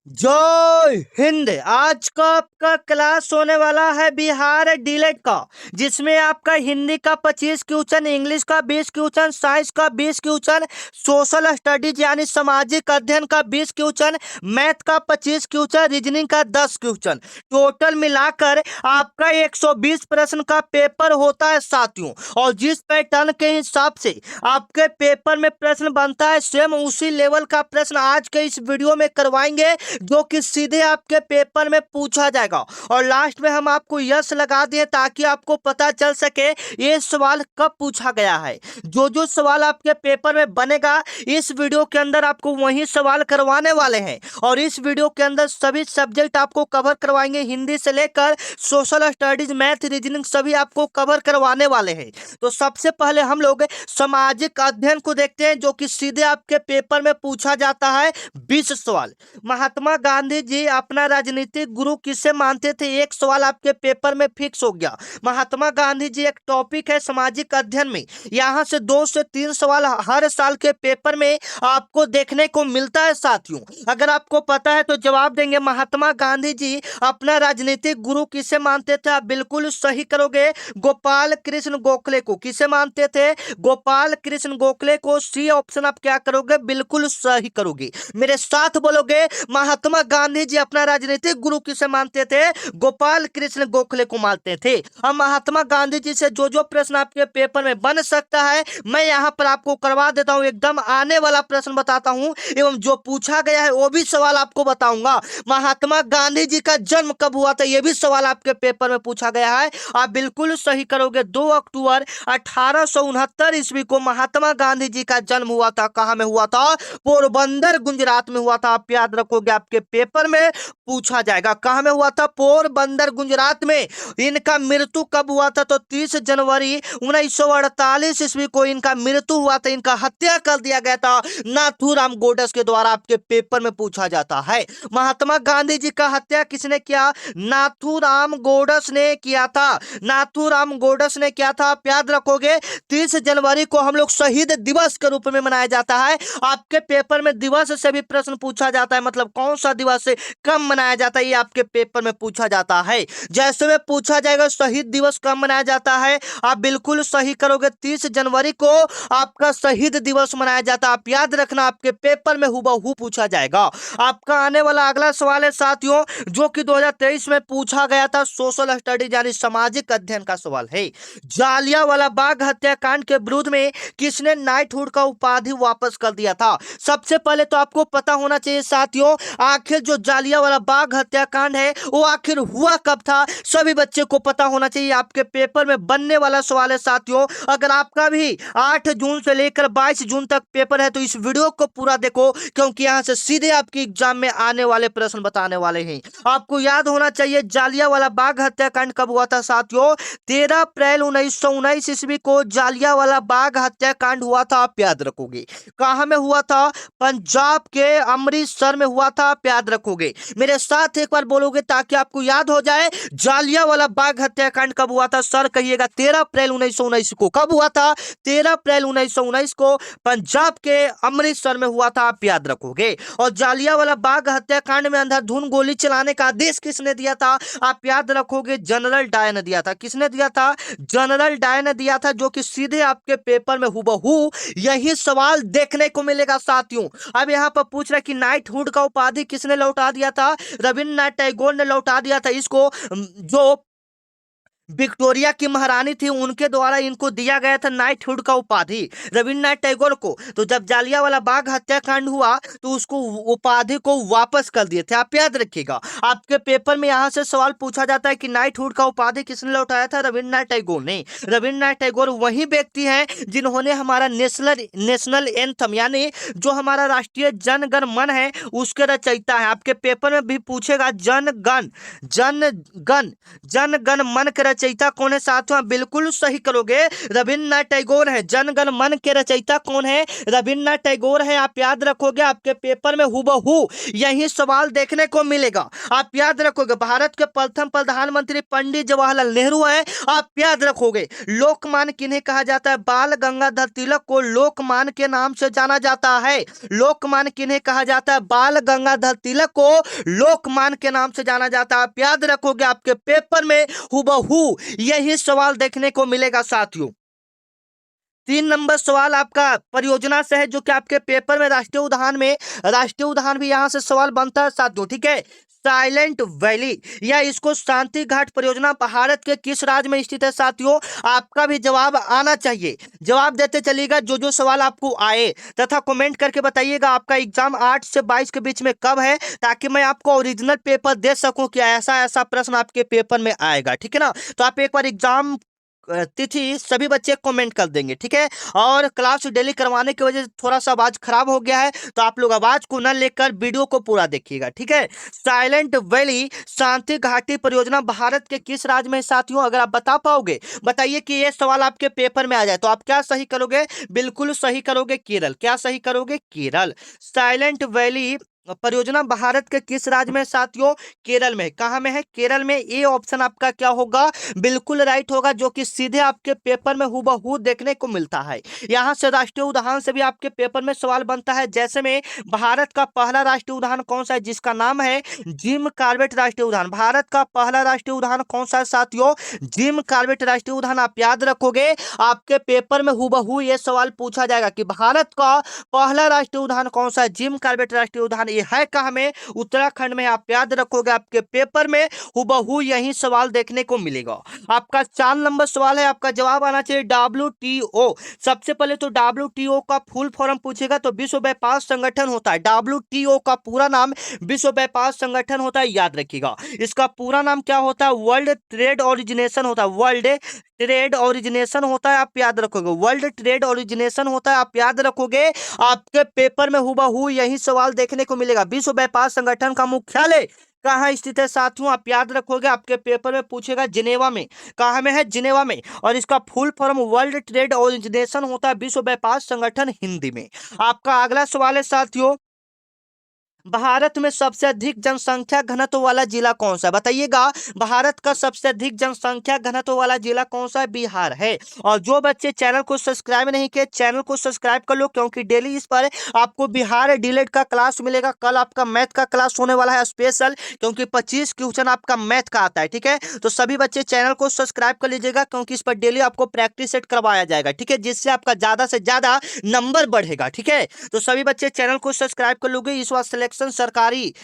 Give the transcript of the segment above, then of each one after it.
जय हिंद। आज का आपका क्लास होने वाला है बिहार डीलेट का, जिसमें आपका हिंदी का 25 क्वेश्चन, इंग्लिश का 20 क्वेश्चन, साइंस का 20 क्वेश्चन, सोशल स्टडीज यानी सामाजिक अध्ययन का 20 क्वेश्चन, मैथ का 25 क्वेश्चन, रीजनिंग का 10 क्वेश्चन, टोटल मिलाकर आपका 120 प्रश्न का पेपर होता है साथियों। और जिस पैटर्न के हिसाब से आपके पेपर में प्रश्न बनता है, सेम उसी लेवल का प्रश्न आज के इस वीडियो में करवाएंगे, जो कि सीधे आपके पेपर में पूछा जाएगा। और लास्ट में हम आपको यस लगा दें ताकि आपको पता चल सके ये सवाल कब पूछा गया है। जो जो सवाल आपके पेपर में बनेगा, इस वीडियो के अंदर आपको वही सवाल करवाने वाले हैं। और इस वीडियो के अंदर सभी सब्जेक्ट आपको कवर करवाएंगे, हिंदी से लेकर सोशल स्टडीज, मैथ, रीजनिंग सभी आपको कवर करवाने वाले हैं। तो सबसे पहले हम लोग सामाजिक अध्ययन को देखते हैं, जो कि सीधे आपके पेपर में पूछा जाता है। 20 सवाल। महात्मा गांधी जी अपना राजनीतिक गुरु किसे मानते थे? एक सवाल आपके पेपर में फिक्स हो गया। महात्मा गांधी जी एक टॉपिक है सामाजिक अध्ययन में। यहां से 2 से 3 सवाल हर साल के पेपर में आपको देखने को मिलता है साथियों। अगर आपको पता है तो जवाब देंगे महात्मा गांधी जी अपना राजनीतिक गुरु किसे मानते थे। आप बिल्कुल सही करोगे, गोपाल कृष्ण गोखले को। किसे मानते थे? गोपाल कृष्ण गोखले को। सी ऑप्शन आप क्या करोगे? बिल्कुल सही करोगे। मेरे साथ बोलोगे, महात्मा गांधी जी अपना राजनीतिक गुरु किसे मानते थे? गोपाल कृष्ण गोखले को मानते थे। अब महात्मा गांधी जी से जो जो प्रश्न आपके पेपर में बन सकता है, मैं यहां पर आपको करवा देता हूं। एकदम आने वाला प्रश्न बताता हूं, एवं जो पूछा गया है वो भी सवाल आपको बताऊंगा। महात्मा गांधी जी का जन्म कब हुआ था, यह भी सवाल आपके पेपर में पूछा गया है। आप बिल्कुल सही करोगे। 2 अक्टूबर 1869 ईस्वी को महात्मा गांधी जी का जन्म हुआ था। कहां में हुआ था? पोरबंदर गुजरात में हुआ था। आप याद रखोगे, आपके पेपर में पूछा जाएगा। कहां में हुआ था? पोरबंदर गुजरात में। इनका मृत्यु कब हुआ था? तो 30 जनवरी 1948 ईस्वी को इनका मृत्यु हुआ था। इनका हत्या कर दिया गया था नाथूराम गोडस के द्वारा। आपके पेपर में पूछा जाता है, महात्मा गांधी जी का हत्या किसने किया? नाथूराम गोडस ने किया था। नाथूराम गोडस ने किया था। आप याद रखोगे, 30 जनवरी को हम लोग शहीद दिवस के रूप में मनाया जाता है। आपके पेपर में दिवस से भी प्रश्न पूछा जाता है, मतलब कौन सा दिवस से कब मनाया जाता है, ये आपके पेपर में पूछा जाता है। जैसे में पूछा जाएगा शहीद दिवस कब मनाया जाता है, आप बिल्कुल सही करोगे। 30 जनवरी को आपका शहीद दिवस मनाया जाता है। आप याद रखना, आपके पेपर में हुबहू पूछा जाएगा। आपका आने वाला अगला सवाल है साथियों, जो कि 2023 में पूछा गया था। सोशल स्टडीज यानी सामाजिक अध्ययन का सवाल है। जालियांवाला बाग हत्याकांड के विरुद्ध में किसने नाइटहुड का उपाधि वापस कर दिया था? सबसे पहले तो आपको पता होना चाहिए साथियों, आखिर जो जालियांवाला बाग हत्याकांड है वो आखिर हुआ कब था। सभी बच्चे को पता होना चाहिए। आपके पेपर में बनने वाला सवाल है साथियों। अगर आपका भी 8 जून से लेकर 22 जून तक पेपर है तो इस वीडियो को पूरा देखो, क्योंकि यहां से सीधे आपकी एग्जाम में आने वाले प्रश्न बताने वाले हैं। आपको याद होना चाहिए जालियांवाला बाग हत्याकांड कब हुआ था साथियों? 13 अप्रैल 1919 ईस्वी को जालियांवाला बाग हत्याकांड हुआ था। आप याद रखोगे। कहां में हुआ था? पंजाब के अमृतसर में हुआ था। आप याद रखोगे। मेरे साथ एक बार बोलोगे ताकि आपको याद हो जाए। जालियांवाला बाग हत्याकांड कब हुआ था? सर कहिएगा। 13 अप्रैल 1919 को। कब हुआ था? 13 अप्रैल 1919 को पंजाब के अमृतसर में हुआ था। आप याद रखोगे। और जालियांवाला बाग हत्याकांड में अंधाधुंध गोली चलाने का आदेश किसने दिया था? आप याद रखोगे, जनरल डायर ने दिया था। किसने दिया था? जनरल डायर ने दिया था, जो कि सीधे आपके पेपर में हुबहू यही सवाल देखने को मिलेगा साथियों। अब यहां पर पूछ रहा है कि नाइटहुड का उपाधि किसने लौटा दिया था? रविन्द्रनाथ टैगोर ने लौटा दिया था इसको। जो विक्टोरिया की महारानी थी, उनके द्वारा इनको दिया गया था नाइटहुड का उपाधि, रविन्द्रनाथ टैगोर को। तो जब जालियांवाला बाग हत्याकांड हुआ तो उसको उपाधि को वापस कर दिए थे। आप याद रखिएगा। आपके पेपर में यहां से सवाल पूछा जाता है कि नाइटहुड का उपाधि किसने लौटाया था? रविन्द्रनाथ टैगोर ने। रविन्द्रनाथ टैगोर वही व्यक्ति हैं जिन्होंने हमारा नेशनल एंथम यानी जो हमारा राष्ट्रीय जनगण मन है उसके रचयिता है। आपके पेपर में भी पूछेगा, जन गण मन के रचयिता कौन है साथियों? बिल्कुल सही करोगे, रविन्द्रनाथ टैगोर है। जन गण मन के रचयिता कौन है? रविन्द्रनाथ टैगोर है। आप याद रखोगे, आपके पेपर में हूबहू यही सवाल देखने को मिलेगा। आप याद रखोगे, भारत के प्रथम प्रधानमंत्री पंडित जवाहरलाल नेहरू है। आप याद रखोगे, लोकमान्य किन्हें कहा जाता है? बाल गंगाधर तिलक को लोकमान्य के नाम से जाना जाता है। लोकमान्य किन्हें कहा जाता है? बाल गंगाधर तिलक को लोकमान्य के नाम से जाना जाता है। आप याद रखोगे, आपके पेपर में हूबहू यही सवाल देखने को मिलेगा साथियों। 3 नंबर सवाल आपका परियोजना से है, जो कि आपके पेपर में राष्ट्रीय उद्यान भी यहां से सवाल बनता है साथियों। ठीक है, साइलेंट वैली या इसको शांति घाट परियोजना भारत के किस राज्य में स्थित है साथियों? आपका भी जवाब आना चाहिए, जवाब देते चलिएगा जो सवाल आपको आए, तथा कमेंट करके बताइएगा आपका एग्जाम 8 से 22 के बीच में कब है, ताकि मैं आपको ओरिजिनल पेपर दे सकूं कि ऐसा ऐसा प्रश्न आपके पेपर में आएगा। ठीक है ना, तो आप एक बार एग्जाम तिथि सभी बच्चे कमेंट कर देंगे। ठीक है, और क्लास डेली करवाने की वजह से थोड़ा सा आवाज खराब हो गया है, तो आप लोग आवाज को न लेकर वीडियो को पूरा देखिएगा। ठीक है, साइलेंट वैली शांति घाटी परियोजना भारत के किस राज्य में है साथियों? अगर आप बता पाओगे, बताइए कि ये सवाल आपके पेपर में आ जाए, तो आप क्या सही करोगे? बिल्कुल सही करोगे, केरल। क्या सही करोगे? केरल। साइलेंट वैली परियोजना भारत के किस राज्य में साथियों? केरल में। कहां में है? केरल में। ए ऑप्शन आपका क्या होगा? बिल्कुल राइट होगा, जो कि सीधे आपके पेपर में हूबहू देखने को मिलता है। यहां से राष्ट्रीय उद्यान से भी आपके पेपर में सवाल बनता है, जैसे में भारत का पहला राष्ट्रीय उद्यान कौन सा है, जिसका नाम है जिम कॉर्बेट राष्ट्रीय उद्यान। भारत का पहला राष्ट्रीय उद्यान कौन सा है साथियों? जिम कॉर्बेट राष्ट्रीय उद्यान। आप याद रखोगे, आपके पेपर में हूबहू ये सवाल पूछा जाएगा कि भारत का पहला राष्ट्रीय उद्यान कौन सा है? जिम कॉर्बेट राष्ट्रीय उद्यान। ये है कहां में? उत्तराखंड में। आप याद रखोगे, आपके पेपर में हूबहू यही सवाल देखने को मिलेगा। आपका 4 नंबर सवाल है, आपका जवाब आना चाहिए WTO। सबसे पहले तो WTO का फुल फॉर्म पूछेगा तो विश्व व्यापार संगठन होता है। WTO का पूरा नाम विश्व व्यापार संगठन होता है, याद रखिएगा। इसका पूरा नाम क्या होता है? वर्ल्ड ट्रेड ऑर्गेनाइजेशन होता है। वर्ल्ड ट्रेड ऑर्गेनाइजेशन होता है, आप याद रखोगे। वर्ल्ड ट्रेड ऑर्गेनाइजेशन होता है, आप याद रखोगे। आपके पेपर में हूबहू यही सवाल देखने को मिलेगा। विश्व व्यापार संगठन का मुख्यालय कहाँ स्थित है साथियों? आप याद रखोगे, आपके पेपर में पूछेगा जिनेवा में। कहाँ में है? जिनेवा में। और इसका full form World Trade Organization होता है, विश्व व्यापार संगठन हिंदी में। आपका अगला सवाल है साथियों, भारत में सबसे अधिक जनसंख्या घनत्व वाला जिला कौन सा है? बताइएगा, भारत का सबसे अधिक जनसंख्या घनत्व वाला जिला कौन सा है? बिहार है। और जो बच्चे चैनल को सब्सक्राइब नहीं किए, चैनल को सब्सक्राइब कर लो, क्योंकि डेली इस पर आपको बिहार डीलेट का क्लास मिलेगा। कल आपका मैथ का क्लास होने वाला है स्पेशल, क्योंकि 25 क्वेश्चन आपका मैथ का आता है। ठीक है, तो सभी बच्चे चैनल को सब्सक्राइब कर लीजिएगा, क्योंकि इस पर डेली आपको प्रैक्टिस सेट करवाया जाएगा। ठीक है, जिससे आपका ज्यादा से ज्यादा नंबर बढ़ेगा। ठीक है, तो सभी बच्चे चैनल को सब्सक्राइब कर लोगे, इस बार सिलेक्शन सरकारी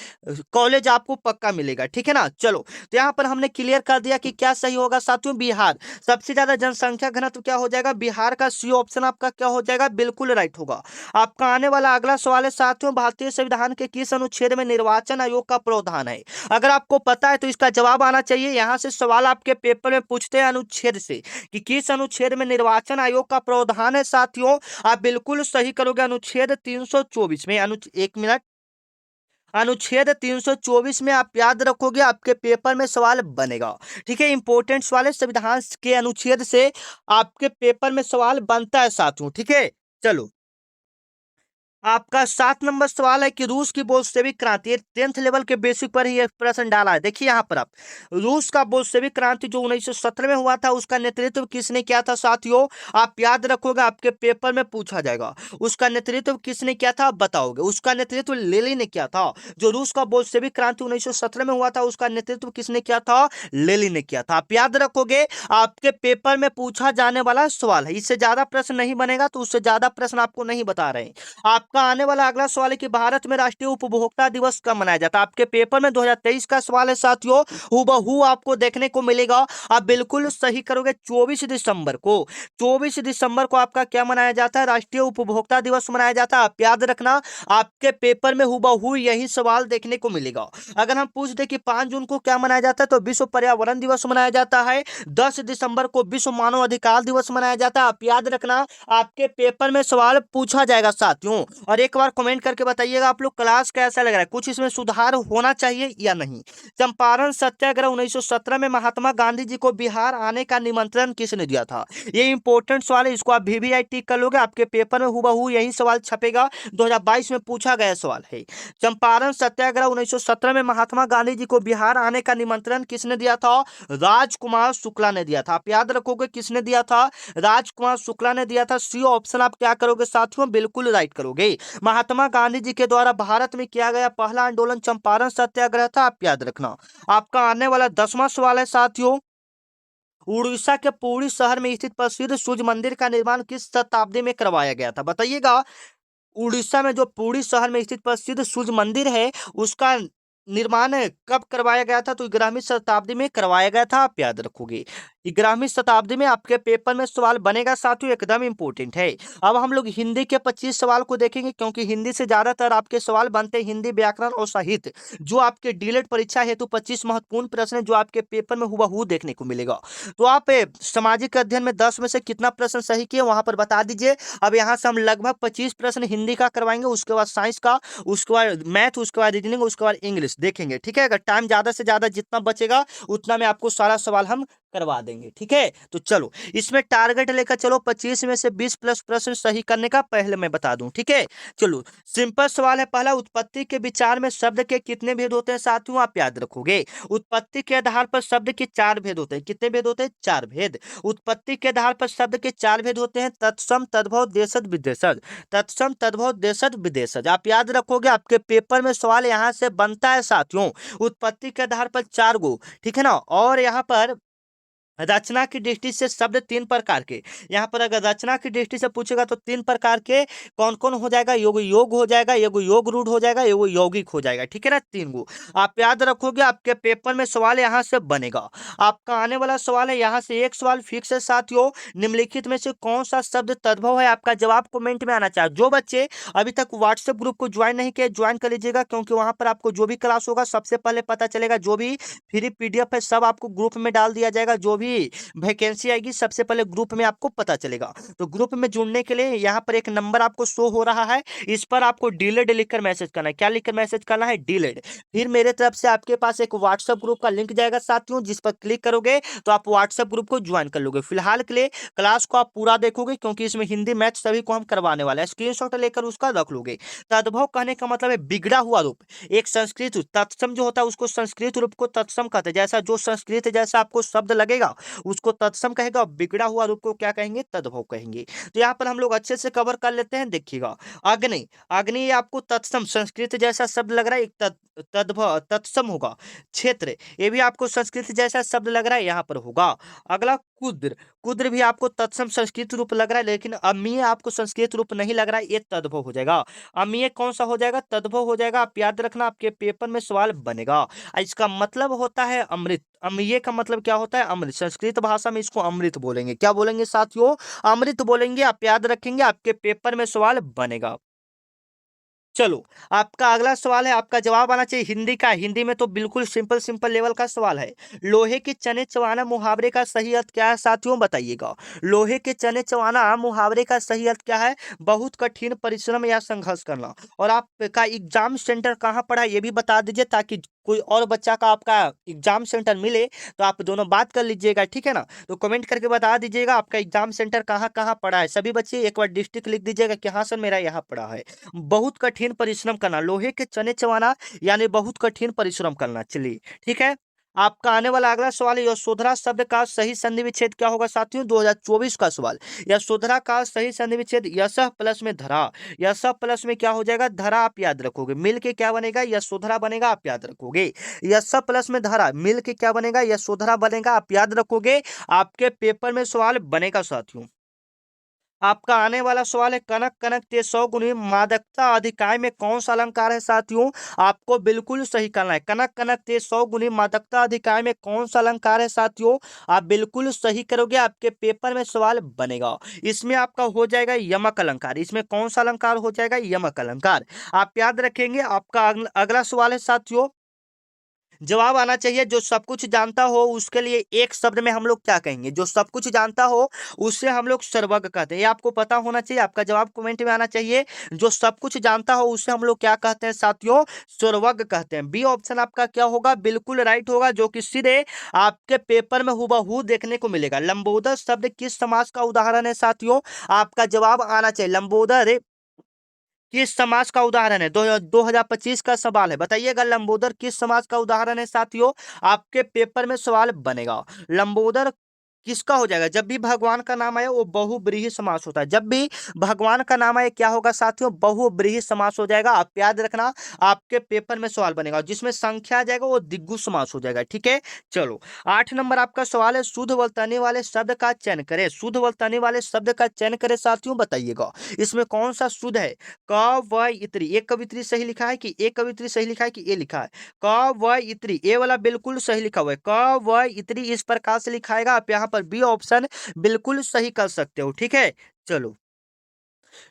कॉलेज आपको पक्का मिलेगा। ठीक है ना, चलो, तो यहां पर हमने क्लियर कर दिया कि क्या सही होगा साथियों। बिहार सबसे ज्यादा जनसंख्या घनत्व क्या हो जाएगा? बिहार का सी ऑप्शन आपका क्या हो जाएगा? बिल्कुल राइट होगा। आपका आने वाला अगला सवाल है साथियों, भारतीय संविधान के किस अनुच्छेद में निर्वाचन आयोग का प्रावधान है? अगर आपको पता है तो इसका जवाब आना चाहिए। यहां से सवाल आपके पेपर में पूछते हैं अनुच्छेद से कि किस अनुच्छेद में निर्वाचन आयोग का प्रावधान है साथियों। आप बिल्कुल सही करोगे, अनुच्छेद 324 में। एक मिनट, अनुच्छेद 324 में आप याद रखोगे, आपके पेपर में सवाल बनेगा। ठीक है, इंपॉर्टेंट सवाल है, संविधान के अनुच्छेद से आपके पेपर में सवाल बनता है साथियों। ठीक है, चलो, आपका 7 नंबर सवाल है कि रूस की बोल्शेविक क्रांति, 10th लेवल के बेसिक पर ही एक प्रश्न डाला है। देखिए यहाँ पर आप, रूस का बोल्शेविक क्रांति जो 1917 में हुआ था, उसका नेतृत्व किसने किया था साथियों? आप याद रखोगे, आपके पेपर में पूछा जाएगा। उसका नेतृत्व किसने किया था, आप बताओगे। उसका नेतृत्व लेनिन ने किया था। जो रूस का बोल्शेविक क्रांति 1917 में हुआ था, उसका नेतृत्व किसने किया था? लेनिन ने किया था। आप याद रखोगे, आपके पेपर में पूछा जाने वाला सवाल है। इससे ज्यादा प्रश्न नहीं बनेगा, तो उससे ज्यादा प्रश्न आपको नहीं बता रहे हैं। आप का आने वाला अगला सवाल है कि भारत में राष्ट्रीय उपभोक्ता दिवस कब मनाया जाता है? आपके पेपर में 2023 का सवाल है साथियों, हूबहू आपको देखने को मिलेगा। आप बिल्कुल सही करोगे, 24 दिसंबर को। 24 दिसंबर को आपका क्या मनाया जाता है? राष्ट्रीय उपभोक्ता दिवस मनाया जाता है। आप याद रखना, आपके पेपर में हूबहू यही सवाल देखने को मिलेगा। अगर हम पूछ दे कि 5 जून को क्या मनाया जाता है, तो विश्व पर्यावरण दिवस मनाया जाता है। 10 दिसंबर को विश्व मानव अधिकार दिवस मनाया जाता है। आप याद रखना, आपके पेपर में सवाल पूछा जाएगा साथियों। और एक बार कमेंट करके बताइएगा आप लोग क्लास कैसा लग रहा है, कुछ इसमें सुधार होना चाहिए या नहीं। चंपारण सत्याग्रह 1917 में महात्मा गांधी जी को बिहार आने का निमंत्रण किसने दिया था? ये इंपॉर्टेंट सवाल है, इसको आप VVI टिक कर लोगे, आपके पेपर में हुबहू यही सवाल छपेगा, 2022 में पूछा गया सवाल है। चंपारण सत्याग्रह 1917 में महात्मा गांधी जी को बिहार आने का निमंत्रण किसने दिया था? राजकुमार शुक्ला ने दिया था। आप याद रखोगे किसने दिया था? राजकुमार शुक्ला ने दिया था। सी ऑप्शन आप क्या करोगे साथियों? बिल्कुल राइट करोगे। महात्मा गांधी जी के द्वारा भारत में किया गया पहला आंदोलन चंपारण सत्याग्रह था, आप याद रखना। आपका आने वाला 10वां सवाल है साथियों, उड़ीसा के पुरी शहर में स्थित प्रसिद्ध सूर्य मंदिर का निर्माण किस शताब्दी में करवाया गया था? बताइएगा। उड़ीसा में जो पुरी शहर में स्थित प्रसिद्ध सूर्य मंदिर है, उसका निर्माण कब करवाया गया था? तो 11वीं शताब्दी में करवाया गया था, आप याद रखोगे। 11वीं शताब्दी में आपके पेपर में सवाल बनेगा साथियों, एकदम इंपॉर्टेंट है। अब हम लोग हिंदी के 25 सवाल को देखेंगे, क्योंकि हिंदी से ज्यादातर आपके सवाल बनते हैं, हिंदी, व्याकरण और साहित्य, जो आपके डीएलएड परीक्षा हेतु 25 महत्वपूर्ण प्रश्न है, जो आपके पेपर में हुबहू देखने को मिलेगा। तो आप सामाजिक अध्ययन में 10 में से कितना प्रश्न सही किए वहां पर बता दीजिए। अब यहाँ से हम लगभग 25 प्रश्न हिंदी का करवाएंगे, उसके बाद साइंस का, उसके बाद मैथ, उसके बाद रीजनिंग, उसके बाद इंग्लिश देखेंगे, ठीक है। अगर टाइम ज्यादा से ज्यादा जितना बचेगा उतना में आपको सारा सवाल हम करवा देंगे, ठीक है। तो चलो इसमें टारगेट लेकर चलो, 25 में से 20 प्लस प्रश्न सही करने का पहले मैं बता दूं, ठीक है। चलो सिंपल सवाल है पहला, उत्पत्ति के विचार में शब्द के कितने भेद होते हैं साथियों? आप याद रखोगे। उत्पत्ति के आधार पर शब्द के 4 भेद होते हैं। कितने भेद होते हैं? 4 भेद। उत्पत्ति के आधार पर शब्द के 4 भेद होते हैं, तत्सम, तद्भव, देशज, विदेशज। तत्सम, तद्भव, देशज, विदेशज। आप याद रखोगे, आपके पेपर में सवाल यहां से बनता है साथियों। उत्पत्ति के आधार पर 4 गो, ठीक है ना। और यहाँ पर रचना की दृष्टि से शब्द 3 प्रकार के, यहाँ पर अगर रचना की दृष्टि से पूछेगा तो 3 प्रकार के कौन कौन हो जाएगा? योग योग हो जाएगा, एगो योग रूढ़ हो जाएगा, एगो यौगिक हो जाएगा, ठीक है ना। 3 गो आप याद रखोगे, आपके पेपर में सवाल यहाँ से बनेगा। आपका आने वाला सवाल है, यहाँ से एक सवाल फिक्स है साथियों, निम्नलिखित में से कौन सा शब्द तद्भव है? आपका जवाब कमेंट में आना चाहिए। जो बच्चे अभी तक व्हाट्सएप ग्रुप को ज्वाइन नहीं किया, ज्वाइन कर लीजिएगा, क्योंकि वहां पर आपको जो भी क्लास होगा सबसे पहले पता चलेगा। जो भी फ्री PDF है सब आपको ग्रुप में डाल दिया जाएगा, जो भी वैकेंसी आएगी सबसे पहले ग्रुप में आपको पता चलेगा। तो ग्रुप में जुड़ने के लिए यहाँ पर एक नंबर आपको शो हो रहा है, इस पर आपको डीलेड लिखकर मैसेज करना है। क्या लिखकर मैसेज करना है? डीलेड। फिर मेरे तरफ से आपके पास एक व्हाट्सएप ग्रुप का लिंक जाएगा साथियों, जिस पर क्लिक करोगे तो आप व्हाट्सएप ग्रुप को ज्वाइन कर लोगे। फिलहाल के लिए क्लास को आप पूरा देखोगे, क्योंकि इसमें हिंदी मैथ सभी को हम करवाने वाले हैं। स्क्रीनशॉट लेकर उसका रख लोगे। तद्भव कहने का मतलब है बिगड़ा हुआ रूप। एक संस्कृत तत्सम जो होता है उसको संस्कृत रूप को तत्सम कहते हैं। जैसा जो संस्कृत जैसा आपको शब्द लगेगा उसको तत्सम कहेगा, और बिगड़ा हुआ रूप को क्या कहेंगे? तद्भव कहेंगे। तो यहाँ पर हम लोग अच्छे से कवर कर लेते हैं, देखिएगा। अग्नि, अग्नि ये आपको तत्सम संस्कृत जैसा शब्द लग रहा है, एक तद्भव तत्सम होगा। क्षेत्र ये भी आपको संस्कृत जैसा शब्द लग रहा है, यहाँ पर होगा। अगला कुद्र, कुद्र भी आपको तत्सम संस्कृत रूप लग रहा है, लेकिन अमीय आपको संस्कृत रूप नहीं लग रहा है, ये तद्भव हो जाएगा। अमीय कौन सा हो जाएगा? तद्भव हो जाएगा। आप याद रखना, आपके पेपर में सवाल बनेगा। इसका मतलब होता है अमृत। अमीय का मतलब क्या होता है? अमृत। संस्कृत भाषा में इसको अमृत बोलेंगे। क्या बोलेंगे साथियों? अमृत बोलेंगे। आप याद रखेंगे, आपके पेपर में सवाल बनेगा। चलो आपका अगला सवाल है, आपका जवाब आना चाहिए हिंदी का। हिंदी में तो बिल्कुल सिंपल सिंपल लेवल का सवाल है। लोहे के चने चबाना मुहावरे का सही अर्थ क्या है साथियों? बताइएगा। लोहे के चने चबाना मुहावरे का सही अर्थ क्या है? बहुत कठिन परिश्रम या संघर्ष करना। और आपका एग्जाम सेंटर कहाँ पड़ा है ये भी बता दीजिए, ताकि कोई और बच्चा का आपका एग्जाम सेंटर मिले तो आप दोनों बात कर लीजिएगा, ठीक है ना। तो कमेंट करके बता दीजिएगा आपका एग्जाम सेंटर कहाँ कहाँ पड़ा है। सभी बच्चे एक बार डिस्ट्रिक्ट लिख दीजिएगा कि हाँ सर मेरा यहाँ पड़ा है। बहुत कठिन परिश्रम करना, लोहे के चने चबाना यानी बहुत कठिन परिश्रम करना। चलिए ठीक है। आपका आने वाला अगला सवाल है, यशोधरा शब्द का सही संधि विच्छेद क्या होगा साथियों? 2024 का सवाल। यशोधरा का सही संधि विच्छेद यशः प्लस में धरा। यशः प्लस में क्या हो जाएगा? धरा। आप याद रखोगे। मिल के क्या बनेगा? यशोधरा बनेगा। आप याद रखोगे। यशः प्लस में धरा मिल के क्या बनेगा? यशोधरा बनेगा। आप याद रखोगे, आपके पेपर में सवाल बनेगा साथियों। आपका आने वाला सवाल है, कनक कनक ते सौ गुनी मादकता अधिकाय में कौन सा अलंकार है साथियों? आपको बिल्कुल सही करना है। कनक कनक ते सौ गुनी मादकता अधिकाय में कौन सा अलंकार है साथियों? आप बिल्कुल सही करोगे, आपके पेपर में सवाल बनेगा। इसमें आपका हो जाएगा यमक अलंकार। इसमें कौन सा अलंकार हो जाएगा? यमक अलंकार। आप याद रखेंगे। आपका अगला सवाल है साथियों, जवाब आना चाहिए जो सब कुछ जानता हो उसके लिए एक शब्द में हम लोग क्या कहेंगे, जो सब कुछ जानता हो उससे हम लोग सर्वज्ञ कहते हैं। ये आपको पता होना चाहिए, आपका जवाब कमेंट में आना चाहिए। जो सब कुछ जानता हो उससे हम लोग क्या कहते हैं साथियों, सर्वज्ञ कहते हैं। बी ऑप्शन आपका क्या होगा, बिल्कुल राइट होगा, जो कि सीधे आपके पेपर में हुबहू देखने को मिलेगा। लंबोदर शब्द किस समास का उदाहरण है साथियों, आपका जवाब आना चाहिए। लंबोदर किस समाज का उदाहरण है, 2025 का सवाल है, बताइएगा लंबोदर किस समाज का उदाहरण है साथियों। आपके पेपर में सवाल बनेगा। लंबोदर किसका हो जाएगा, जब भी भगवान का नाम आए वो बहुब्रीहि समास होता है। जब भी भगवान का नाम आए क्या होगा साथियों, बहुब्रीहि समास हो जाएगा। आप याद रखना, आपके पेपर में सवाल बनेगा, जिसमें संख्या आ जाएगा वो द्विगु समास हो जाएगा। ठीक है, चलो 8 नंबर आपका सवाल है, शुद्ध वर्तनी वाले शब्द का चयन करें। शुद्ध वर्तनी वाले शब्द का चयन करें साथियों, बताइएगा इसमें कौन सा शुद्ध है। क व इत्री, एक कवित्री सही लिखा है कि एक कवित्री सही लिखा है कि ए लिखा है, क व इत्री, ए वाला बिल्कुल सही लिखा हुआ है। क व इत्री इस प्रकार से लिखाएगा, आप यहाँ पर बी ऑप्शन बिल्कुल सही कर सकते हो। ठीक है, चलो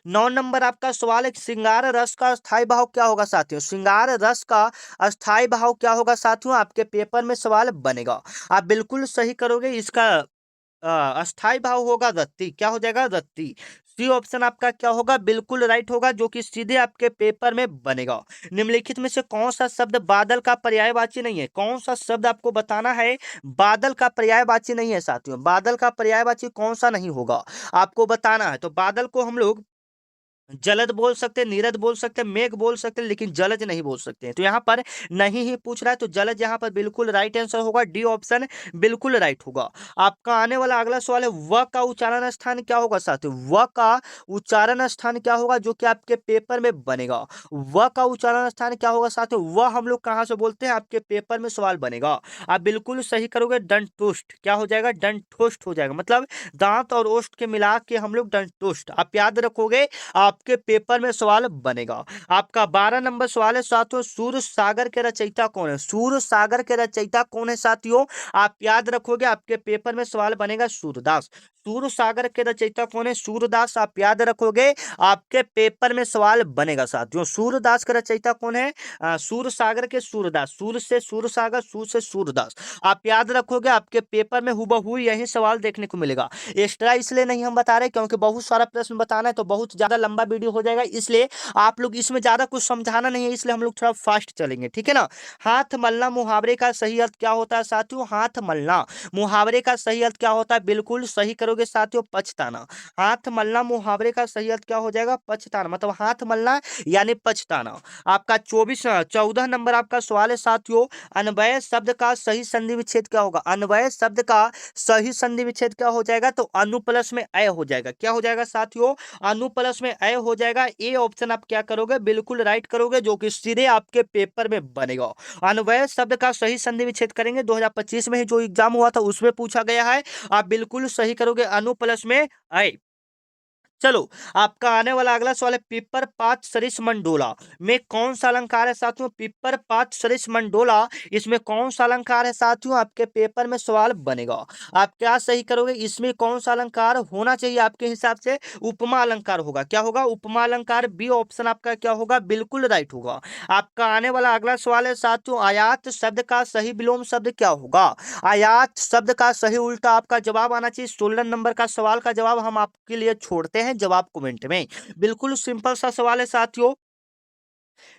9 नंबर आपका सवाल है, श्रृंगार रस का अस्थाई भाव क्या होगा साथियों। श्रृंगार रस का अस्थाई भाव क्या होगा साथियों, आपके पेपर में सवाल बनेगा। आप बिल्कुल सही करोगे, इसका अस्थाई भाव होगा रत्ती। क्या हो जाएगा, रत्ती। सी ऑप्शन आपका क्या होगा, बिल्कुल राइट होगा, जो कि सीधे आपके पेपर में बनेगा। निम्नलिखित में से कौन सा शब्द बादल का पर्यायवाची नहीं है, कौन सा शब्द आपको बताना है बादल का पर्यायवाची नहीं है साथियों। बादल का पर्यायवाची कौन सा नहीं होगा आपको बताना है। तो बादल को हम लोग जलद बोल सकते हैं, नीरद बोल सकते हैं, मेघ बोल सकते हैं, लेकिन जलज नहीं बोल सकते हैं। तो यहाँ पर नहीं ही पूछ रहा है, तो जलज यहाँ पर बिल्कुल राइट आंसर होगा, डी ऑप्शन बिल्कुल राइट होगा। आपका आने वाला अगला सवाल है, व का उच्चारण स्थान क्या होगा साथियों। व का उच्चारण स्थान क्या होगा, जो कि आपके पेपर में बनेगा। व का उच्चारण स्थान क्या होगा साथियों, व हम लोग कहाँ से बोलते हैं, आपके पेपर में सवाल बनेगा। आप बिल्कुल सही करोगे, दंतुष्ट। क्या हो जाएगा, दंतुष्ट हो जाएगा, मतलब दांत और ओष्ठ के मिला के हम लोग दंतुष्ट। आप याद रखोगे, आपके पेपर में सवाल बनेगा। आपका 12 नंबर सवाल है साथियों, सूर सागर के रचयिता कौन है। सूर सागर के रचयिता कौन है साथियों, आप याद रखोगे, आपके पेपर में सवाल बनेगा सूरदास। सूर सागर के रचयिता कौन है, सूरदास। आप याद रखोगे, आपके पेपर में सवाल बनेगा साथियों। सूरदास का रचयिता कौन है, सूर सागर के सूरदास। सूर से सूर सागर, सूर से सूरदास। आप याद रखोगे, आपके पेपर में हुबहू यही सवाल देखने को मिलेगा। एक्स्ट्रा इसलिए नहीं हम बता रहे क्योंकि बहुत सारा प्रश्न बताना है तो बहुत ज्यादा लंबा वीडियो हो जाएगा, इसलिए आप लोग इसमें ज्यादा कुछ समझाना नहीं है, इसलिए हम लोग थोड़ा फास्ट चलेंगे। ठीक है ना। हाथ मलना मुहावरे का सही अर्थ क्या होता है साथियों। हाथ मलना मुहावरे का सही अर्थ क्या होता है, बिल्कुल सही करोगे साथियों, पछताना। हाथ मलना मुहावरे का सही अर्थ क्या हो जाएगा, पछताना, मतलब हाथ मलना यानी पछताना। आपका 14 नंबर आपका सवाल है साथियों, अन्वय शब्द का सही संधि विच्छेद क्या होगा। अन्वय शब्द का सही संधि विच्छेद क्या हो जाएगा, तो अनु प्लस में अय हो जाएगा। क्या हो जाएगा साथियों, अनु प्लस में अय हो जाएगा। ए ऑप्शन आप क्या करोगे, बिल्कुल राइट करोगे, जो कि सीधे आपके पेपर में बनेगा। अन्वय शब्द का सही संधि विच्छेद करेंगे, 2025 में ही जो एग्जाम हुआ था उसमें पूछा गया है। आप बिल्कुल सही करोगे, अनु प्लस में अय। चलो आपका आने वाला अगला सवाल है, पिपर पात सरिस मंडोला में कौन सा अलंकार है साथियों। पिपर पात सरिस मंडोला, इसमें कौन सा अलंकार है साथियों, आपके पेपर में सवाल बनेगा। आप क्या सही करोगे, इसमें कौन सा अलंकार होना चाहिए आपके हिसाब से, उपमा अलंकार होगा। क्या होगा, उपमा अलंकार। बी ऑप्शन आपका क्या होगा, बिल्कुल राइट होगा। आपका आने वाला अगला सवाल है साथियों, आयात शब्द का सही विलोम शब्द क्या होगा। आयात शब्द का सही उल्टा आपका जवाब आना चाहिए। 16 नंबर का सवाल का जवाब हम आपके लिए छोड़ते हैं जवाब कमेंट में। बिल्कुल सिंपल सा सवाल है साथियों,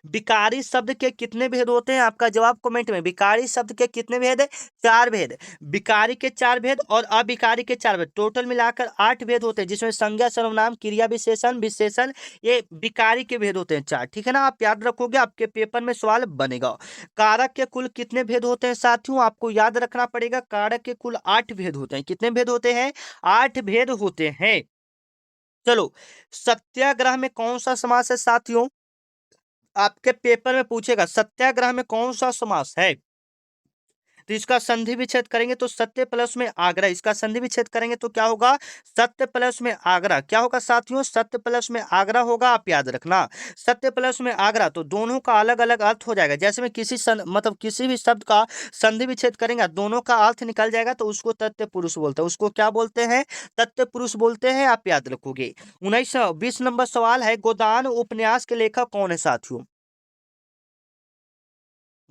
विकारी शब्द के कितने भेद होते हैं, आपका जवाब कमेंट में। विकारी शब्द के कितने भेद है, 4 भेद। विकारी के 4 भेद और अविकारी के 4 भेद, टोटल मिलाकर 8 भेद होते हैं, जिसमें संज्ञा सर्वनाम क्रिया विशेषण विशेषण, ये विकारी के भेद होते हैं 4। ठीक है ना, आप याद रखोगे, आपके पेपर में सवाल बनेगा। कारक के कुल कितने भेद होते हैं साथियों, आपको याद रखना पड़ेगा, कारक के कुल 8 भेद होते हैं। कितने भेद होते हैं, 8 भेद होते हैं। चलो सत्याग्रह में कौन सा समास है साथियों, आपके पेपर में पूछेगा सत्याग्रह में कौन सा समास है। तो इसका संधि विच्छेद करेंगे तो सत्य प्लस में आग्रह, इसका संधि विच्छेद करेंगे तो क्या होगा, सत्य प्लस में आग्रह। क्या होगा साथियों, सत्य प्लस में आग्रह होगा, आप याद रखना। सत्य प्लस में आग्रह, तो दोनों का अलग अलग अर्थ हो जाएगा। जैसे में मतलब किसी भी शब्द का संधि विच्छेद करेंगे दोनों का अर्थ निकल जाएगा, तो उसको तत्य पुरुष बोलते हैं। उसको क्या बोलते हैं, तत्य पुरुष बोलते हैं, आप याद रखोगे। 20 नंबर सवाल है, गोदान उपन्यास के लेखक कौन है साथियों।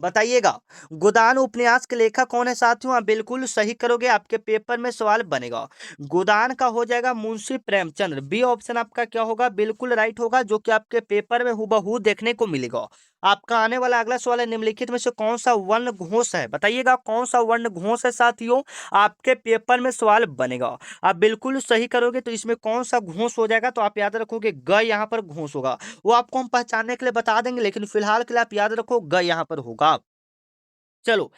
बताइएगा। गोदान उपन्यास के लेखक कौन है साथियों? आप बिल्कुल सही करोगे, आपके पेपर में सवाल बनेगा। गोदान का हो जाएगा मुंशी प्रेमचंद्र। बी ऑप्शन आपका क्या होगा? बिल्कुल राइट होगा, जो कि आपके पेपर में हूबहू देखने को मिलेगा। आपका आने वाला अगला सवाल है, निम्नलिखित में से कौन सा वर्ण घोष है? बताइएगा कौन सा वर्ण घोष है साथियों, आपके पेपर में सवाल बनेगा। आप बिल्कुल सही करोगे तो इसमें कौन सा घोष हो जाएगा? तो आप याद रखोगे ग यहाँ पर घोष होगा। वो आपको हम पहचानने के लिए बता देंगे, लेकिन फिलहाल के लिए आप याद रखो ग यहाँ पर होगा। चलो,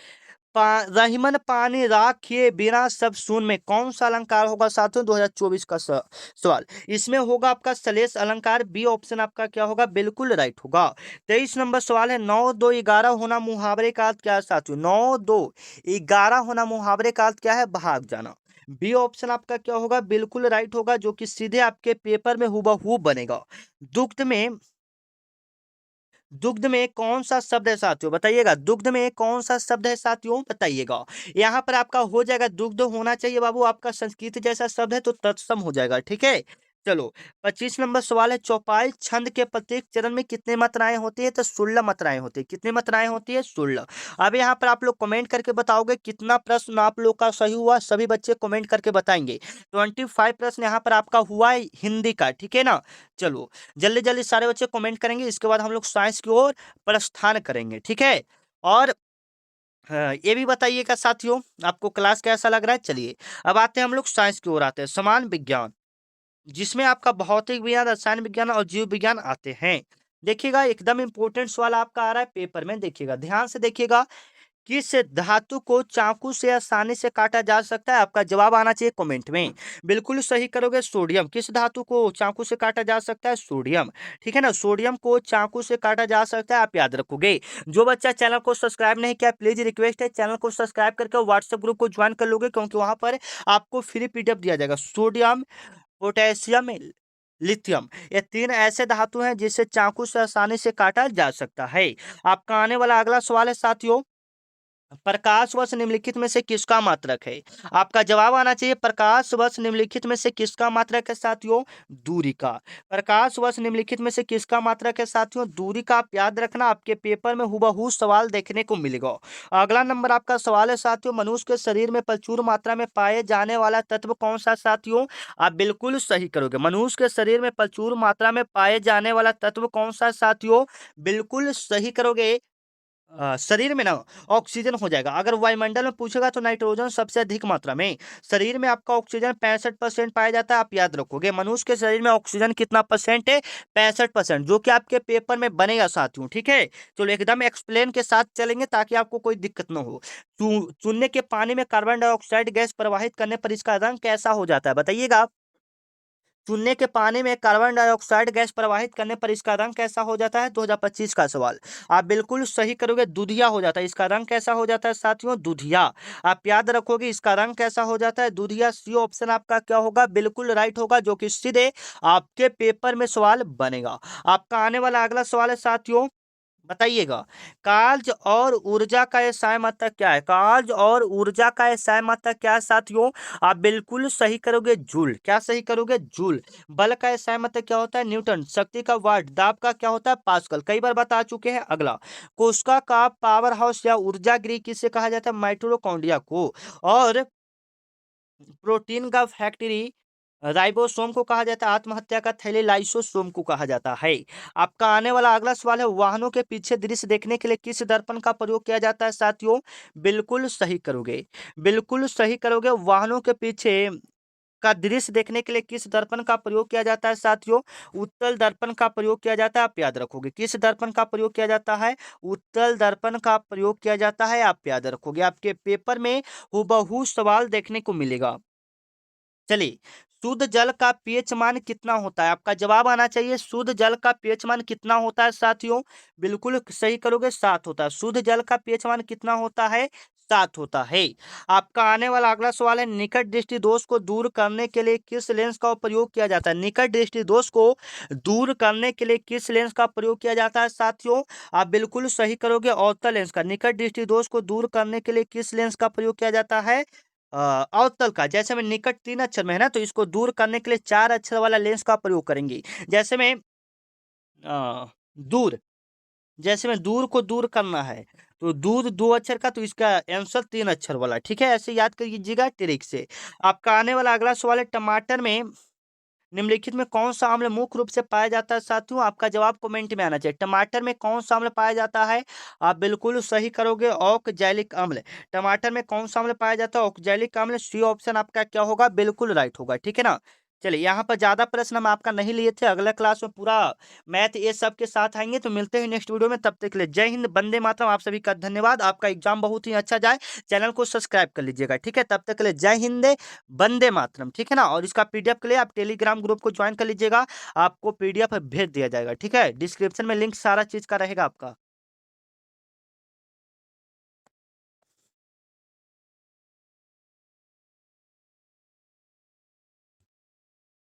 रहीमन पानी राखिए बिना सब सून में कौन सा अलंकार होगा साथियों? 2024 का सवाल। इसमें होगा आपका सलेश अलंकार। बी ऑप्शन आपका क्या होगा? बिल्कुल राइट होगा। 23 नंबर सवाल है, 9 2 11 होना मुहावरे का अर्थ क्या है साथियों? 9 2 11 होना मुहावरे का अर्थ क्या है? भाग जाना। बी ऑप्शन आपका क्या होगा? बिल्कुल राइट होगा, जो कि सीधे आपके पेपर में हूबहू बनेगा। दुग्ध में दुग्ध में कौन सा शब्द है साथियों? बताइएगा, दुग्ध में कौन सा शब्द है साथियों? बताइएगा। यहाँ पर आपका हो जाएगा दुग्ध होना चाहिए बाबू, आपका संस्कृत जैसा शब्द है तो तत्सम हो जाएगा, ठीक है। चलो, 25 नंबर सवाल है, चौपाई छंद के प्रत्येक चरण में कितने मात्राएं होती है? तो 16 मात्राएं होती है। कितनी मात्राएं होती है? 16। अब यहाँ पर आप लोग कमेंट करके बताओगे कितना प्रश्न आप लोग का सही हुआ, सभी बच्चे कमेंट करके बताएंगे। 25 प्रश्न यहाँ पर आपका हुआ है हिंदी का, ठीक है ना। चलो, जल्दी जल्दी सारे बच्चे कमेंट करेंगे, इसके बाद हम लोग साइंस की ओर प्रस्थान करेंगे, ठीक है। और ये भी बताइएगा साथियों, आपको क्लास कैसा लग रहा है? चलिए, अब आते हैं हम लोग साइंस की ओर आते हैं, समान विज्ञान, जिसमें आपका भौतिक विज्ञान, रसायन विज्ञान और जीव विज्ञान आते हैं। देखिएगा, एकदम इंपॉर्टेंट सवाल आपका आ रहा है पेपर में, देखिएगा ध्यान से देखिएगा। किस धातु को चाकू से आसानी से काटा जा सकता है? आपका जवाब आना चाहिए कमेंट में। बिल्कुल सही करोगे, सोडियम। किस धातु को चाकू से काटा जा सकता है? सोडियम, ठीक है ना। सोडियम को चाकू से काटा जा सकता है, आप याद रखोगे। जो बच्चा चैनल को सब्सक्राइब नहीं किया, प्लीज रिक्वेस्ट है चैनल को सब्सक्राइब करके व्हाट्सएप ग्रुप को ज्वाइन कर लोगे, क्योंकि वहां पर आपको फ्री पीडीएफ दिया जाएगा। सोडियम, पोटेशियम, लिथियम, ये तीन ऐसे धातु हैं जिसे चाकू से आसानी से काटा जा सकता है। आपका आने वाला अगला सवाल है साथियों, प्रकाश वर्ष निम्नलिखित में से किसका मात्रक है? आपका जवाब आना चाहिए, प्रकाश वर्ष निम्नलिखित में से किसका मात्रक है साथियों? दूरी का। प्रकाश वर्ष निम्नलिखित में से किसका मात्रक है साथियों? दूरी का। आप याद रखना, आपके पेपर में हुबहू सवाल देखने को मिलेगा। अगला नंबर आपका सवाल है साथियों, मनुष्य के शरीर में प्रचुर मात्रा में पाए जाने वाला तत्व कौन सा साथियों? आप बिल्कुल सही करोगे। मनुष्य के शरीर में प्रचुर मात्रा में पाए जाने वाला तत्व कौन सा साथियों? बिल्कुल सही करोगे। शरीर में ना ऑक्सीजन हो जाएगा। अगर वायुमंडल में पूछेगा तो नाइट्रोजन सबसे अधिक मात्रा में। शरीर में आपका ऑक्सीजन 65% पाया जाता है, आप याद रखोगे। मनुष्य के शरीर में ऑक्सीजन कितना परसेंट है? 65%, जो कि आपके पेपर में बनेगा साथियों, ठीक है। चलो, एकदम एक्सप्लेन के साथ चलेंगे ताकि आपको कोई दिक्कत ना हो। चूने के पानी में कार्बन डाइऑक्साइड गैस प्रवाहित करने पर इसका रंग कैसा हो जाता है? बताइएगा। चूने के पानी में कार्बन डाइऑक्साइड गैस प्रवाहित करने पर इसका रंग कैसा हो जाता है? 2025 का सवाल। आप बिल्कुल सही करोगे, दूधिया हो जाता है। इसका रंग कैसा हो जाता है साथियों? दूधिया। आप याद रखोगे, इसका रंग कैसा हो जाता है? दूधिया। सी ऑप्शन आपका क्या होगा? बिल्कुल राइट होगा, जो कि सीधे आपके पेपर में सवाल बनेगा। आपका आने वाला अगला सवाल है साथियों, बताइएगा, कार्य और ऊर्जा का एसआई मात्रक क्या है? कार्य और ऊर्जा का एसआई मात्रक क्या है साथियों? आप बिल्कुल सही करोगे, जूल। क्या सही करोगे? जूल। बल का एसआई मात्रक क्या होता है? न्यूटन। शक्ति का वाट। दाब का क्या होता है? पास्कल। कई बार बता चुके हैं। अगला, कोशिका का पावर हाउस या ऊर्जा गृह किसे कहा जाता है? माइटोकॉन्ड्रिया को। और प्रोटीन का फैक्ट्री राइबोसोम को कहा जाता है। आत्महत्या का थैली लाइसोसोम को कहा जाता है। आपका आने वाला अगला सवाल है, वाहनों के पीछे दृश्य देखने के लिए किस दर्पण का प्रयोग किया जाता है साथियों? बिल्कुल सही करोगे, बिल्कुल सही करोगे। वाहनों के पीछे का दृश्य देखने के लिए किस दर्पण का प्रयोग किया जाता है साथियों? उत्तल दर्पण का प्रयोग किया जाता है, आप याद रखोगे। किस दर्पण का प्रयोग किया जाता है? उत्तल दर्पण का प्रयोग किया जाता है, आप याद रखोगे। आपके पेपर में हूबहू सवाल देखने को मिलेगा। चलिए, शुद्ध जल का पीएच मान कितना होता है? आपका जवाब आना चाहिए, शुद्ध जल का पीएच मान कितना होता है साथियों? बिल्कुल सही करोगे, 7 होता है। शुद्ध जल का पीएच मान कितना होता है? 7 होता है। आपका आने वाला अगला सवाल है, निकट दृष्टि दोष को दूर करने के लिए किस लेंस का प्रयोग किया जाता है? निकट दृष्टि दोष को दूर करने के लिए किस लेंस का प्रयोग किया जाता है साथियों? आप बिल्कुल सही करोगे, अवतल लेंस का। निकट दृष्टि दोष को दूर करने के लिए किस लेंस का प्रयोग किया जाता है? अवतल का। जैसे में निकट 3 अक्षर में है ना, तो इसको दूर करने के लिए 4 अक्षर वाला लेंस का प्रयोग करेंगे। जैसे में दूर, जैसे में दूर को दूर करना है, तो दूध 2 अक्षर का, तो इसका आंसर 3 अक्षर वाला। ठीक है, ऐसे याद कर लीजिएगा ट्रिक से। आपका आने वाला अगला सवाल है, टमाटर में निम्नलिखित में कौन सा अम्ल मुख्य रूप से पाया जाता है साथियों? आपका जवाब कमेंट में आना चाहिए। टमाटर में कौन सा अम्ल पाया जाता है? आप बिल्कुल सही करोगे, ऑक्जैलिक अम्ल। टमाटर में कौन सा अम्ल पाया जाता है? ऑक्जैलिक अम्ल। सी ऑप्शन आपका क्या होगा? बिल्कुल राइट होगा। ठीक है ना। चलिए, यहाँ पर ज्यादा प्रश्न हम आपका नहीं लिए थे, अगला क्लास में पूरा मैथ ये सब के साथ आएंगे। तो मिलते हैं नेक्स्ट वीडियो में, तब तक के लिए जय हिंद, वंदे मातरम। आप सभी का धन्यवाद। आपका एग्जाम बहुत ही अच्छा जाए। चैनल को सब्सक्राइब कर लीजिएगा। ठीक है, तब तक के लिए जय हिंद, वंदे मातरम। ठीक है ना। और इसका पीडीएफ के लिए आप टेलीग्राम ग्रुप को ज्वाइन कर लीजिएगा, आपको पीडीएफ भेज दिया जाएगा। ठीक है, डिस्क्रिप्शन में लिंक सारा चीज का रहेगा आपका।